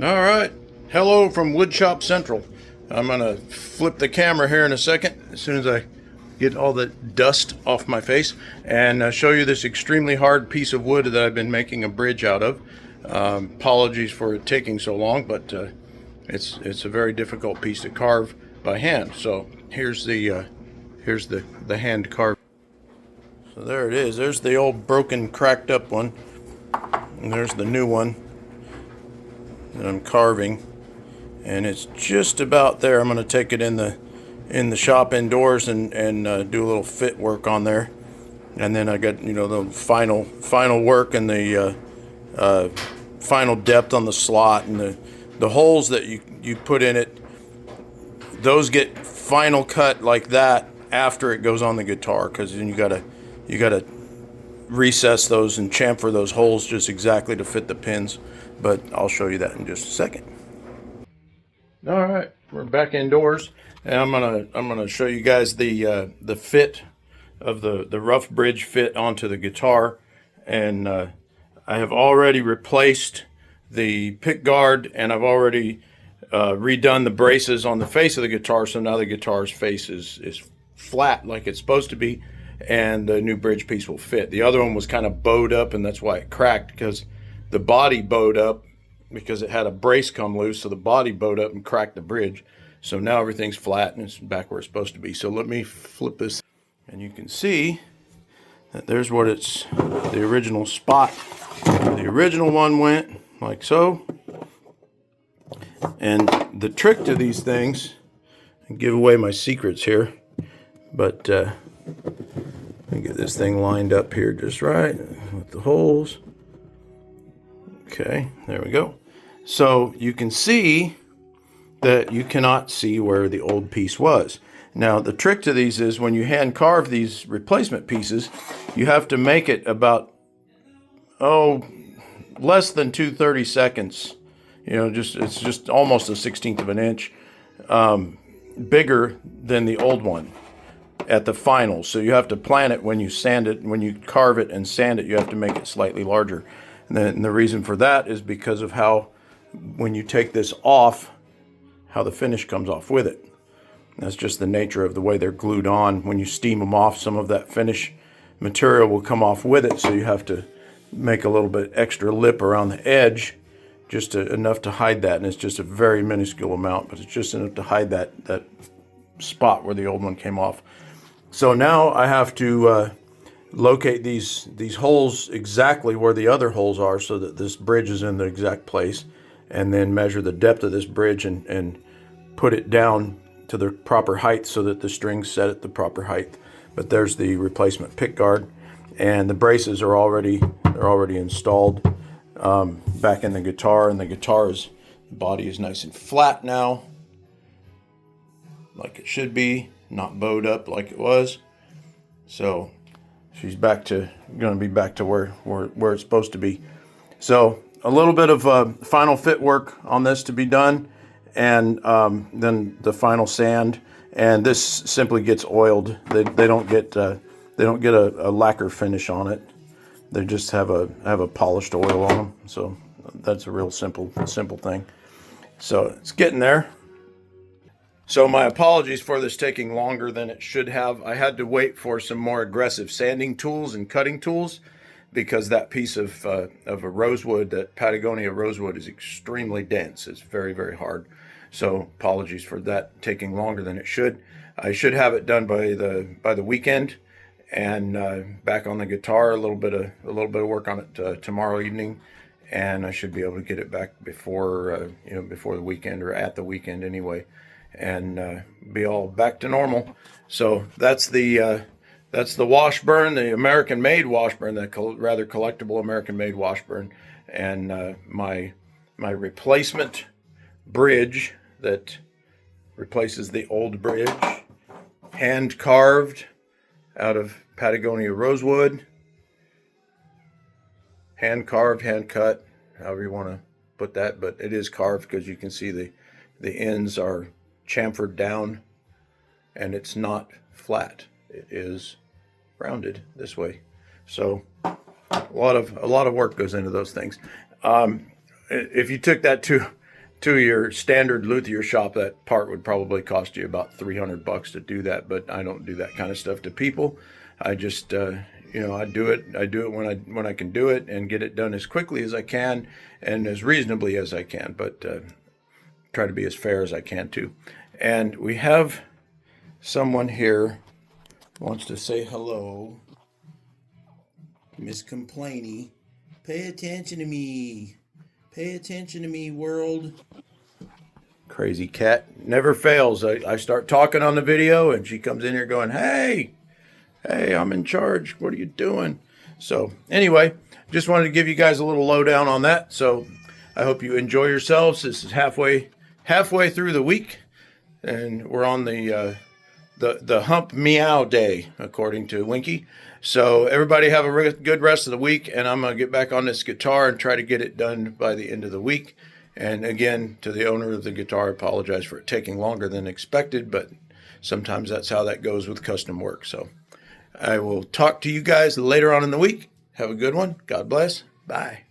All right, hello from Woodshop Central. I'm gonna flip the camera here in a second as soon as I get all the dust off my face and show you this extremely hard piece of wood that I've been making a bridge out of. Apologies for it taking so long, but it's a very difficult piece to carve by hand. So here's the hand carve. So there it is. There's the old broken, cracked up one, and there's the new one that I'm carving, and it's just about there. I'm going to take it in the shop indoors and do a little fit work on there, and then I got the final work and the final depth on the slot, and the holes that you put in it, those get final cut like that after it goes on the guitar, because then you gotta recess those and chamfer those holes just exactly to fit the pins. But I'll show you that in just a second. All right, we're back indoors, and I'm gonna show you guys the fit of the rough bridge fit onto the guitar. And I have already replaced the pick guard, and I've already redone the braces on the face of the guitar, so now the guitar's face is flat like it's supposed to be, and the new bridge piece will fit. The other one was kind of bowed up, and that's why it cracked, because the body bowed up because it had a brace come loose, so the body bowed up and cracked the bridge. So now everything's flat and it's back where it's supposed to be. So let me flip this, and you can see that there's what it's, the original spot where the original one went, like so. And the trick to these things, I give away my secrets here, but let me get this thing lined up here just right with the holes. Okay, there we go. So you can see that you cannot see where the old piece was. Now the trick to these is when you hand carve these replacement pieces, you have to make it about less than 2/30 seconds. It's just almost a 1/16 of an inch bigger than the old one at the final. So you have to plan it when you sand it. When you carve it and sand it, you have to make it slightly larger. And the reason for that is because of how, when you take this off, how the finish comes off with it. That's just the nature of the way they're glued on. When you steam them off, some of that finish material will come off with it, so you have to make a little bit extra lip around the edge, just enough to hide that. And it's just a very minuscule amount, but it's just enough to hide that spot where the old one came off. So now I have to locate these holes exactly where the other holes are, so that this bridge is in the exact place, and then measure the depth of this bridge and put it down to the proper height so that the strings set at the proper height. But there's the replacement pick guard, and the braces are already installed back in the guitar, and the body is nice and flat now, like it should be, not bowed up like it was. So she's going to be back to where it's supposed to be. So a little bit of final fit work on this to be done, and then the final sand. And this simply gets oiled. They don't get a lacquer finish on it. They just have a polished oil on them. So that's a real simple thing. So it's getting there. So my apologies for this taking longer than it should have. I had to wait for some more aggressive sanding tools and cutting tools, because that piece of a rosewood, that Patagonia rosewood, is extremely dense. It's very, very hard. So apologies for that taking longer than it should. I should have it done by the weekend, and back on the guitar, a little bit of work on it tomorrow evening, and I should be able to get it back before the weekend, or at the weekend anyway, and be all back to normal. So that's the Washburn, the American-made Washburn, the rather collectible American-made Washburn, and my replacement bridge that replaces the old bridge, hand carved out of Patagonia rosewood, hand carved, hand cut, however you want to put that, but it is carved because you can see the ends are chamfered down, and it's not flat. It is rounded this way. So a lot of work goes into those things. If you took that to to your standard luthier shop, that part would probably cost you about $300 to do that. But I don't do that kind of stuff to people. I just, I do it when I can do it and get it done as quickly as I can and as reasonably as I can. But try to be as fair as I can too. And we have someone here who wants to say hello. Miss Complainy, pay attention to me. Pay attention to me, world. Crazy cat never fails. I start talking on the video and she comes in here going, hey, I'm in charge. What are you doing? So anyway, just wanted to give you guys a little lowdown on that. So I hope you enjoy yourselves. This is halfway through the week, and we're on the hump meow day, according to Winky. So everybody have a good rest of the week, and I'm going to get back on this guitar and try to get it done by the end of the week. And again, to the owner of the guitar, I apologize for it taking longer than expected, but sometimes that's how that goes with custom work. So I will talk to you guys later on in the week. Have a good one. God bless. Bye.